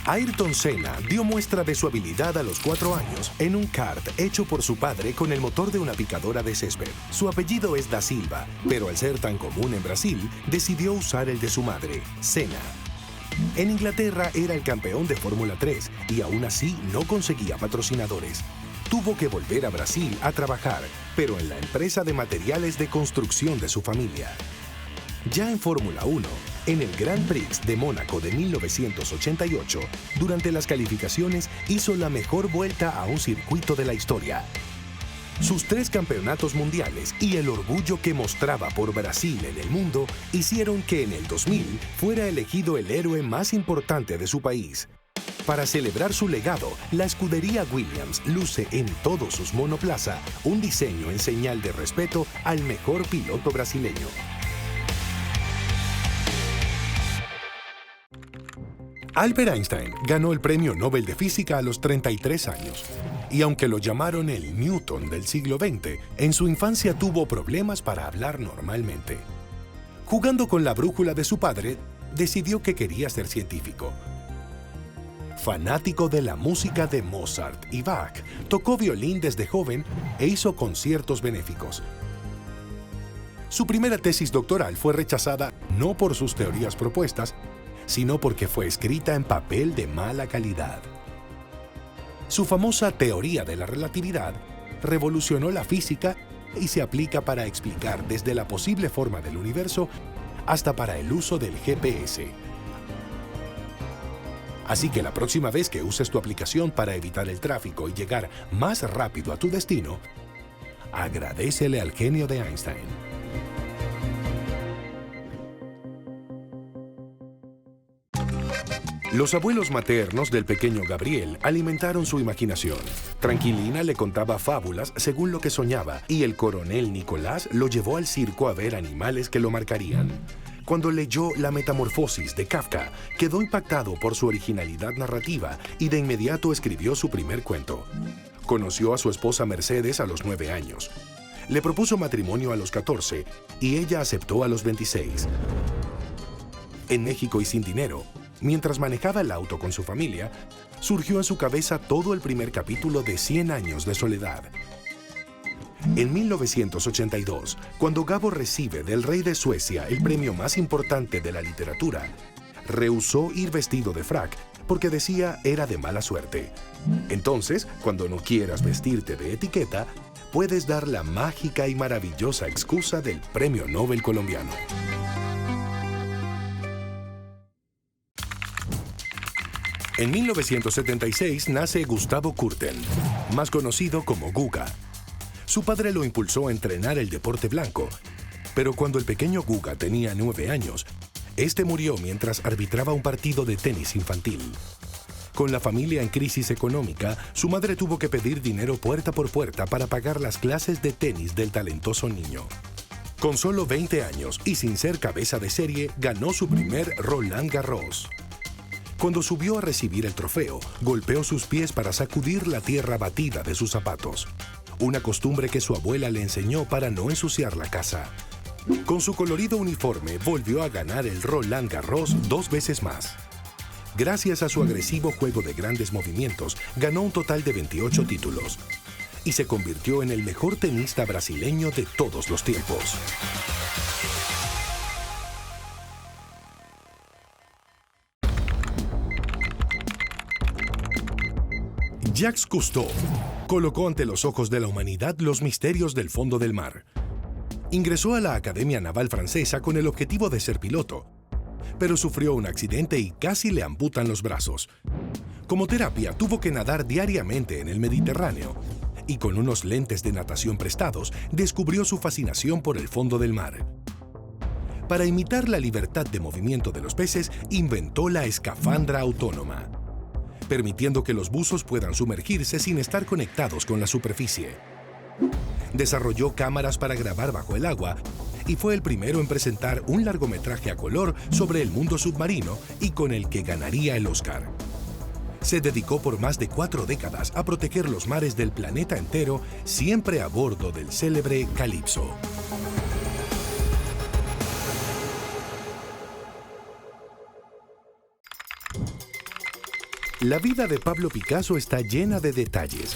Ayrton Senna dio muestra de su habilidad a los 4 años en un kart hecho por su padre con el motor de una picadora de césped. Su apellido es Da Silva, pero al ser tan común en Brasil, decidió usar el de su madre, Senna. En Inglaterra era el campeón de Fórmula 3 y aún así no conseguía patrocinadores. Tuvo que volver a Brasil a trabajar, pero en la empresa de materiales de construcción de su familia. Ya en Fórmula 1, en el Grand Prix de Mónaco de 1988, durante las calificaciones hizo la mejor vuelta a un circuito de la historia. Sus 3 campeonatos mundiales y el orgullo que mostraba por Brasil en el mundo hicieron que en el 2000 fuera elegido el héroe más importante de su país. Para celebrar su legado, la escudería Williams luce en todos sus monoplaza un diseño en señal de respeto al mejor piloto brasileño. Albert Einstein ganó el Premio Nobel de Física a los 33 años. Y aunque lo llamaron el Newton del siglo XX, en su infancia tuvo problemas para hablar normalmente. Jugando con la brújula de su padre, decidió que quería ser científico. Fanático de la música de Mozart y Bach, tocó violín desde joven e hizo conciertos benéficos. Su primera tesis doctoral fue rechazada no por sus teorías propuestas, sino porque fue escrita en papel de mala calidad. Su famosa teoría de la relatividad revolucionó la física y se aplica para explicar desde la posible forma del universo hasta para el uso del GPS. Así que la próxima vez que uses tu aplicación para evitar el tráfico y llegar más rápido a tu destino, agradécele al genio de Einstein. Los abuelos maternos del pequeño Gabriel alimentaron su imaginación. Tranquilina le contaba fábulas según lo que soñaba y el coronel Nicolás lo llevó al circo a ver animales que lo marcarían. Cuando leyó La Metamorfosis de Kafka, quedó impactado por su originalidad narrativa y de inmediato escribió su primer cuento. Conoció a su esposa Mercedes a los 9 años. Le propuso matrimonio a los 14 y ella aceptó a los 26. En México y sin dinero, mientras manejaba el auto con su familia, surgió en su cabeza todo el primer capítulo de 100 años de soledad. En 1982, cuando Gabo recibe del rey de Suecia el premio más importante de la literatura, rehusó ir vestido de frac porque decía era de mala suerte. Entonces, cuando no quieras vestirte de etiqueta, puedes dar la mágica y maravillosa excusa del Premio Nobel colombiano. En 1976 nace Gustavo Kuerten, más conocido como Guga. Su padre lo impulsó a entrenar el deporte blanco, pero cuando el pequeño Guga tenía 9 años, este murió mientras arbitraba un partido de tenis infantil. Con la familia en crisis económica, su madre tuvo que pedir dinero puerta por puerta para pagar las clases de tenis del talentoso niño. Con solo 20 años y sin ser cabeza de serie, ganó su primer Roland Garros. Cuando subió a recibir el trofeo, golpeó sus pies para sacudir la tierra batida de sus zapatos. Una costumbre que su abuela le enseñó para no ensuciar la casa. Con su colorido uniforme, volvió a ganar el Roland Garros 2 veces más. Gracias a su agresivo juego de grandes movimientos, ganó un total de 28 títulos. Y se convirtió en el mejor tenista brasileño de todos los tiempos. Jacques Cousteau colocó ante los ojos de la humanidad los misterios del fondo del mar. Ingresó a la Academia Naval Francesa con el objetivo de ser piloto, pero sufrió un accidente y casi le amputan los brazos. Como terapia, tuvo que nadar diariamente en el Mediterráneo y con unos lentes de natación prestados, descubrió su fascinación por el fondo del mar. Para imitar la libertad de movimiento de los peces, inventó la escafandra autónoma, permitiendo que los buzos puedan sumergirse sin estar conectados con la superficie. Desarrolló cámaras para grabar bajo el agua y fue el primero en presentar un largometraje a color sobre el mundo submarino y con el que ganaría el Oscar. Se dedicó por más de 4 décadas a proteger los mares del planeta entero, siempre a bordo del célebre Calypso. La vida de Pablo Picasso está llena de detalles,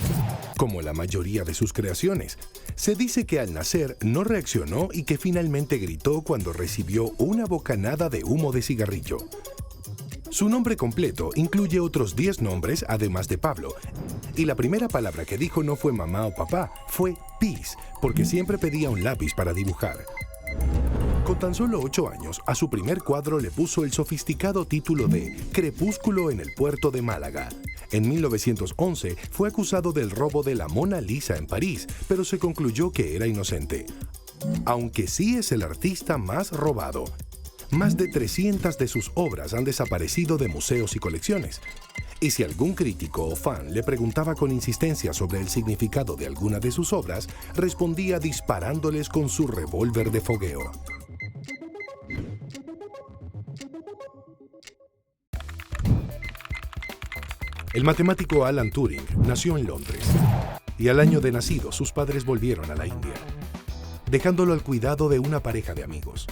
como la mayoría de sus creaciones. Se dice que al nacer no reaccionó y que finalmente gritó cuando recibió una bocanada de humo de cigarrillo. Su nombre completo incluye otros 10 nombres además de Pablo, y la primera palabra que dijo no fue mamá o papá, fue pis, porque siempre pedía un lápiz para dibujar. Con tan solo 8 años, a su primer cuadro le puso el sofisticado título de Crepúsculo en el puerto de Málaga. En 1911 fue acusado del robo de la Mona Lisa en París, pero se concluyó que era inocente. Aunque sí es el artista más robado. Más de 300 de sus obras han desaparecido de museos y colecciones. Y si algún crítico o fan le preguntaba con insistencia sobre el significado de alguna de sus obras, respondía disparándoles con su revólver de fogueo. El matemático Alan Turing nació en Londres, y al año de nacido sus padres volvieron a la India, dejándolo al cuidado de una pareja de amigos.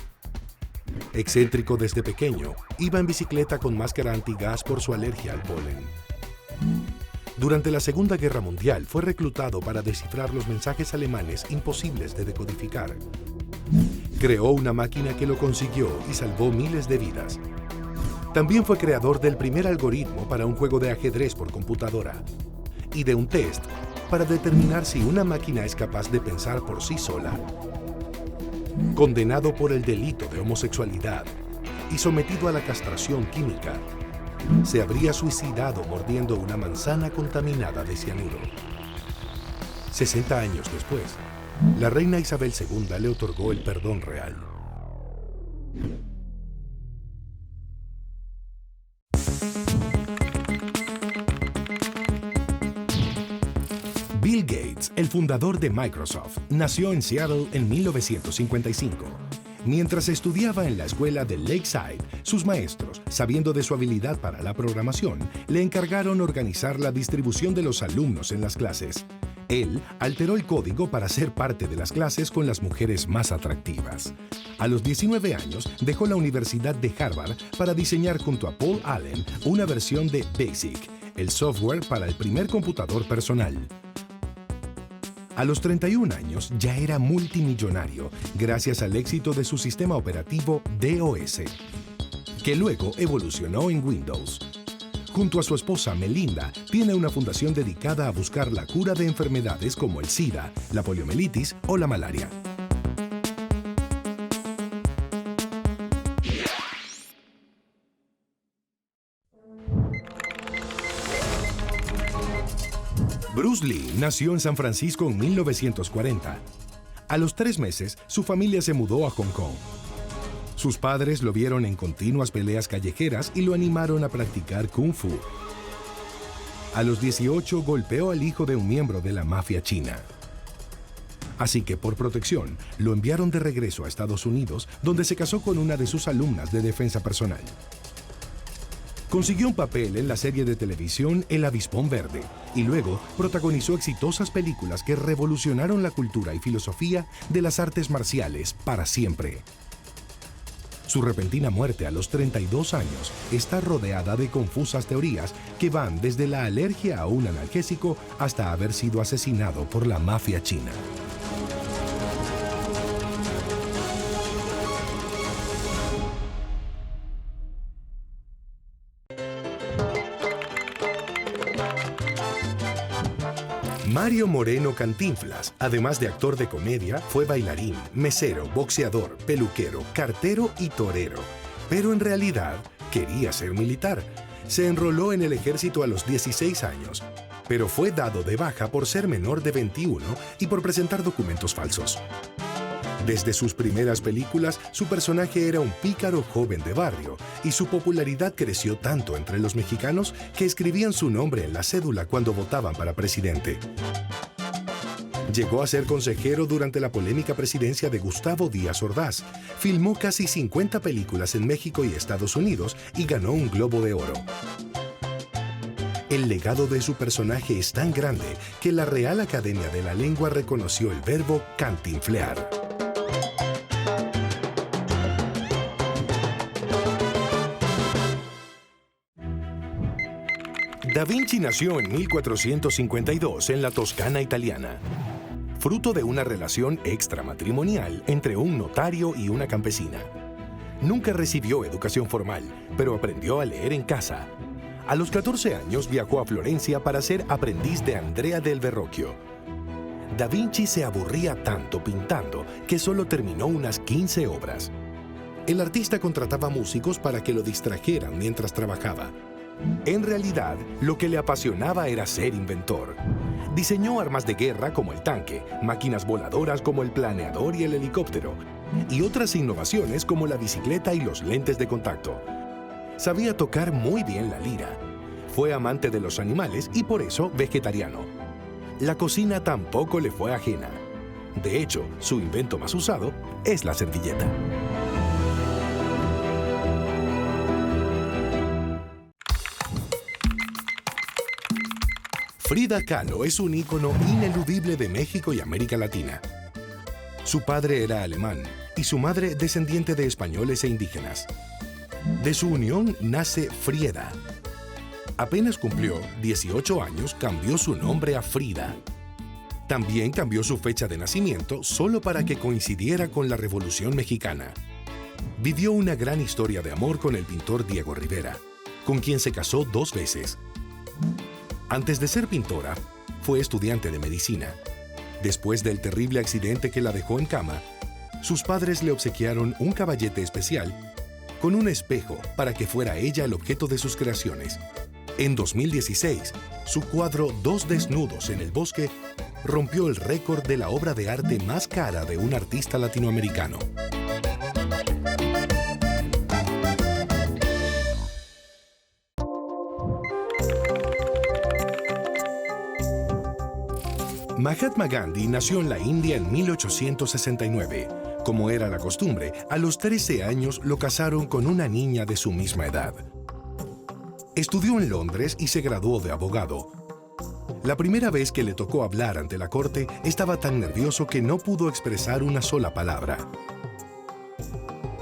Excéntrico desde pequeño, iba en bicicleta con máscara antigas por su alergia al polen. Durante la Segunda Guerra Mundial fue reclutado para descifrar los mensajes alemanes imposibles de decodificar. Creó una máquina que lo consiguió y salvó miles de vidas. También fue creador del primer algoritmo para un juego de ajedrez por computadora y de un test para determinar si una máquina es capaz de pensar por sí sola. Condenado por el delito de homosexualidad y sometido a la castración química, se habría suicidado mordiendo una manzana contaminada de cianuro. 60 años después, la reina Isabel II le otorgó el perdón real. Bill Gates, el fundador de Microsoft, nació en Seattle en 1955. Mientras estudiaba en la escuela de Lakeside, sus maestros, sabiendo de su habilidad para la programación, le encargaron organizar la distribución de los alumnos en las clases. Él alteró el código para ser parte de las clases con las mujeres más atractivas. A los 19 años, dejó la Universidad de Harvard para diseñar junto a Paul Allen una versión de BASIC, el software para el primer computador personal. A los 31 años ya era multimillonario gracias al éxito de su sistema operativo DOS, que luego evolucionó en Windows. Junto a su esposa Melinda, tiene una fundación dedicada a buscar la cura de enfermedades como el SIDA, la poliomielitis o la malaria. Bruce Lee nació en San Francisco en 1940. A los 3 meses, su familia se mudó a Hong Kong. Sus padres lo vieron en continuas peleas callejeras y lo animaron a practicar Kung Fu. A los 18, golpeó al hijo de un miembro de la mafia china. Así que, por protección, lo enviaron de regreso a Estados Unidos, donde se casó con una de sus alumnas de defensa personal. Consiguió un papel en la serie de televisión El Avispón Verde y luego protagonizó exitosas películas que revolucionaron la cultura y filosofía de las artes marciales para siempre. Su repentina muerte a los 32 años está rodeada de confusas teorías que van desde la alergia a un analgésico hasta haber sido asesinado por la mafia china. Mario Moreno Cantinflas, además de actor de comedia, fue bailarín, mesero, boxeador, peluquero, cartero y torero. Pero en realidad quería ser militar. Se enroló en el ejército a los 16 años, pero fue dado de baja por ser menor de 21 y por presentar documentos falsos. Desde sus primeras películas, su personaje era un pícaro joven de barrio y su popularidad creció tanto entre los mexicanos que escribían su nombre en la cédula cuando votaban para presidente. Llegó a ser consejero durante la polémica presidencia de Gustavo Díaz Ordaz. Filmó casi 50 películas en México y Estados Unidos y ganó un Globo de Oro. El legado de su personaje es tan grande que la Real Academia de la Lengua reconoció el verbo cantinflear. Da Vinci nació en 1452 en la Toscana italiana, fruto de una relación extramatrimonial entre un notario y una campesina. Nunca recibió educación formal, pero aprendió a leer en casa. A los 14 años viajó a Florencia para ser aprendiz de Andrea del Verrocchio. Da Vinci se aburría tanto pintando que solo terminó unas 15 obras. El artista contrataba músicos para que lo distrajeran mientras trabajaba. En realidad, lo que le apasionaba era ser inventor. Diseñó armas de guerra como el tanque, máquinas voladoras como el planeador y el helicóptero, y otras innovaciones como la bicicleta y los lentes de contacto. Sabía tocar muy bien la lira. Fue amante de los animales y por eso vegetariano. La cocina tampoco le fue ajena. De hecho, su invento más usado es la servilleta. Frida Kahlo es un ícono ineludible de México y América Latina. Su padre era alemán y su madre descendiente de españoles e indígenas. De su unión nace Frieda. Apenas cumplió 18 años, cambió su nombre a Frida. También cambió su fecha de nacimiento solo para que coincidiera con la Revolución Mexicana. Vivió una gran historia de amor con el pintor Diego Rivera, con quien se casó 2 veces. Antes de ser pintora, fue estudiante de medicina. Después del terrible accidente que la dejó en cama, sus padres le obsequiaron un caballete especial con un espejo para que fuera ella el objeto de sus creaciones. En 2016, su cuadro Dos desnudos en el bosque rompió el récord de la obra de arte más cara de un artista latinoamericano. Mahatma Gandhi nació en la India en 1869. Como era la costumbre, a los 13 años lo casaron con una niña de su misma edad. Estudió en Londres y se graduó de abogado. La primera vez que le tocó hablar ante la corte, estaba tan nervioso que no pudo expresar una sola palabra.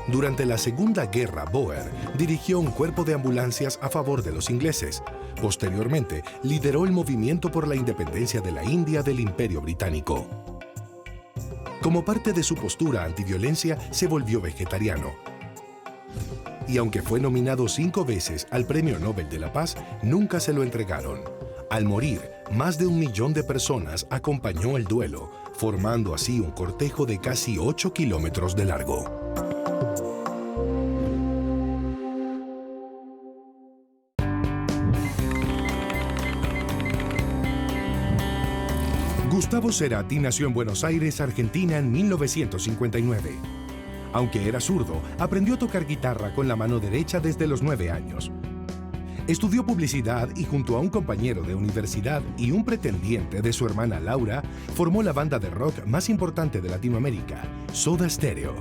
Durante la Segunda Guerra Boer, dirigió un cuerpo de ambulancias a favor de los ingleses. Posteriormente, lideró el movimiento por la independencia de la India del Imperio Británico. Como parte de su postura antiviolencia, se volvió vegetariano. Y aunque fue nominado 5 veces al Premio Nobel de la Paz, nunca se lo entregaron. Al morir, más de 1 millón de personas acompañó el duelo, formando así un cortejo de casi 8 kilómetros de largo. Gustavo Cerati nació en Buenos Aires, Argentina, en 1959. Aunque era zurdo, aprendió a tocar guitarra con la mano derecha desde los 9 años. Estudió publicidad y junto a un compañero de universidad y un pretendiente de su hermana Laura, formó la banda de rock más importante de Latinoamérica, Soda Stereo.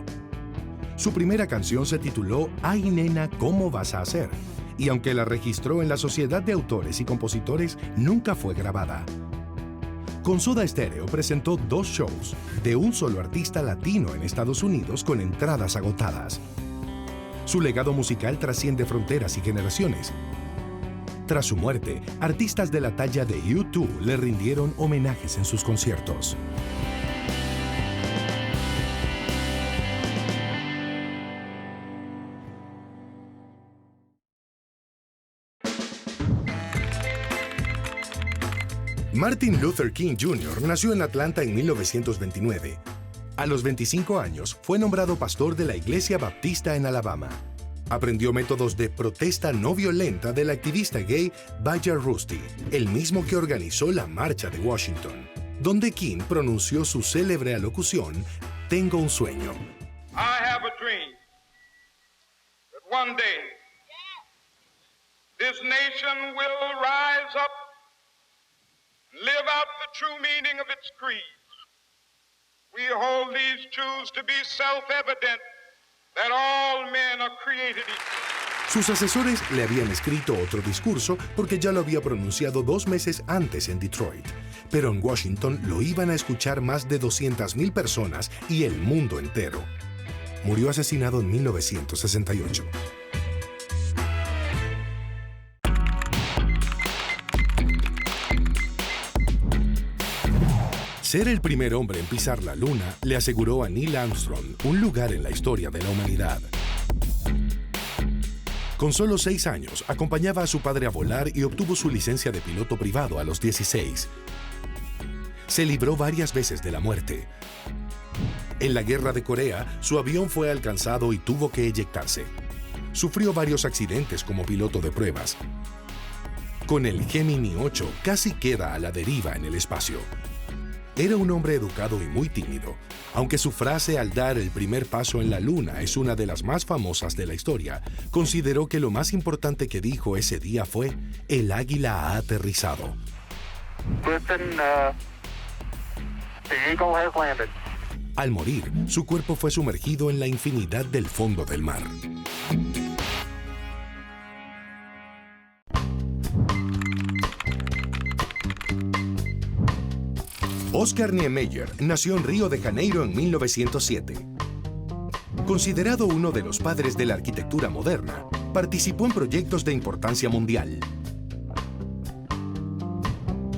Su primera canción se tituló Ay nena, ¿cómo vas a hacer? Y aunque la registró en la Sociedad de Autores y Compositores, nunca fue grabada. Con Soda Stereo presentó 2 shows de un solo artista latino en Estados Unidos con entradas agotadas. Su legado musical trasciende fronteras y generaciones. Tras su muerte, artistas de la talla de U2 le rindieron homenajes en sus conciertos. Martin Luther King Jr. nació en Atlanta en 1929. A los 25 años, fue nombrado pastor de la Iglesia Baptista en Alabama. Aprendió métodos de protesta no violenta del activista gay Bayard Rusty, el mismo que organizó la Marcha de Washington, donde King pronunció su célebre alocución, Tengo un sueño. I have a dream that one day this nation will rise up, live out the true meaning of its creed. We hold these truths to be self-evident, that all men are created equal. Sus asesores le habían escrito otro discurso porque ya lo había pronunciado 2 meses antes en Detroit. Pero en Washington lo iban a escuchar más de 200,000 personas y el mundo entero. Murió asesinado en 1968. Ser el primer hombre en pisar la Luna le aseguró a Neil Armstrong un lugar en la historia de la humanidad. Con solo 6 años, acompañaba a su padre a volar y obtuvo su licencia de piloto privado a los 16. Se libró varias veces de la muerte. En la Guerra de Corea, su avión fue alcanzado y tuvo que eyectarse. Sufrió varios accidentes como piloto de pruebas. Con el Gemini 8 casi queda a la deriva en el espacio. Era un hombre educado y muy tímido, aunque su frase al dar el primer paso en la Luna es una de las más famosas de la historia. Consideró que lo más importante que dijo ese día fue: "El águila ha aterrizado". The Eagle has landed. Al morir, su cuerpo fue sumergido en la infinidad del fondo del mar. Oscar Niemeyer nació en Río de Janeiro en 1907. Considerado uno de los padres de la arquitectura moderna, participó en proyectos de importancia mundial.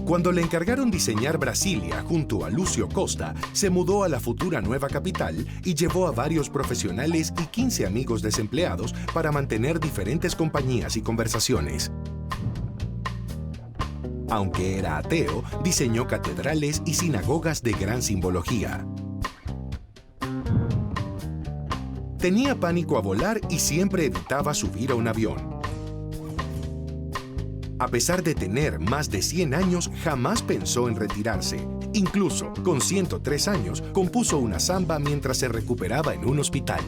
Cuando le encargaron diseñar Brasilia junto a Lúcio Costa, se mudó a la futura nueva capital y llevó a varios profesionales y 15 amigos desempleados para mantener diferentes compañías y conversaciones. Aunque era ateo, diseñó catedrales y sinagogas de gran simbología. Tenía pánico a volar y siempre evitaba subir a un avión. A pesar de tener más de 100 años, jamás pensó en retirarse. Incluso, con 103 años, compuso una samba mientras se recuperaba en un hospital.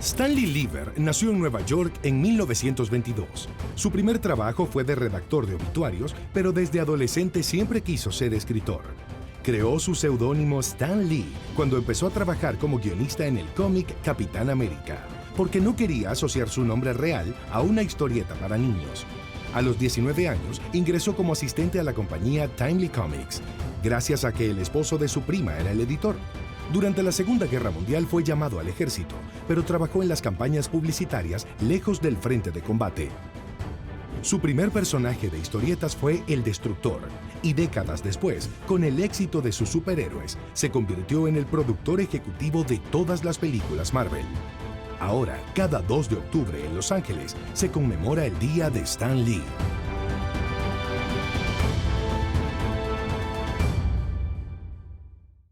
Stanley Lieber nació en Nueva York en 1922. Su primer trabajo fue de redactor de obituarios, pero desde adolescente siempre quiso ser escritor. Creó su seudónimo Stan Lee cuando empezó a trabajar como guionista en el cómic Capitán América, porque no quería asociar su nombre real a una historieta para niños. A los 19 años, ingresó como asistente a la compañía Timely Comics, gracias a que el esposo de su prima era el editor. Durante la Segunda Guerra Mundial fue llamado al ejército, pero trabajó en las campañas publicitarias lejos del frente de combate. Su primer personaje de historietas fue el Destructor, y décadas después, con el éxito de sus superhéroes, se convirtió en el productor ejecutivo de todas las películas Marvel. Ahora, cada 2 de octubre en Los Ángeles, se conmemora el Día de Stan Lee.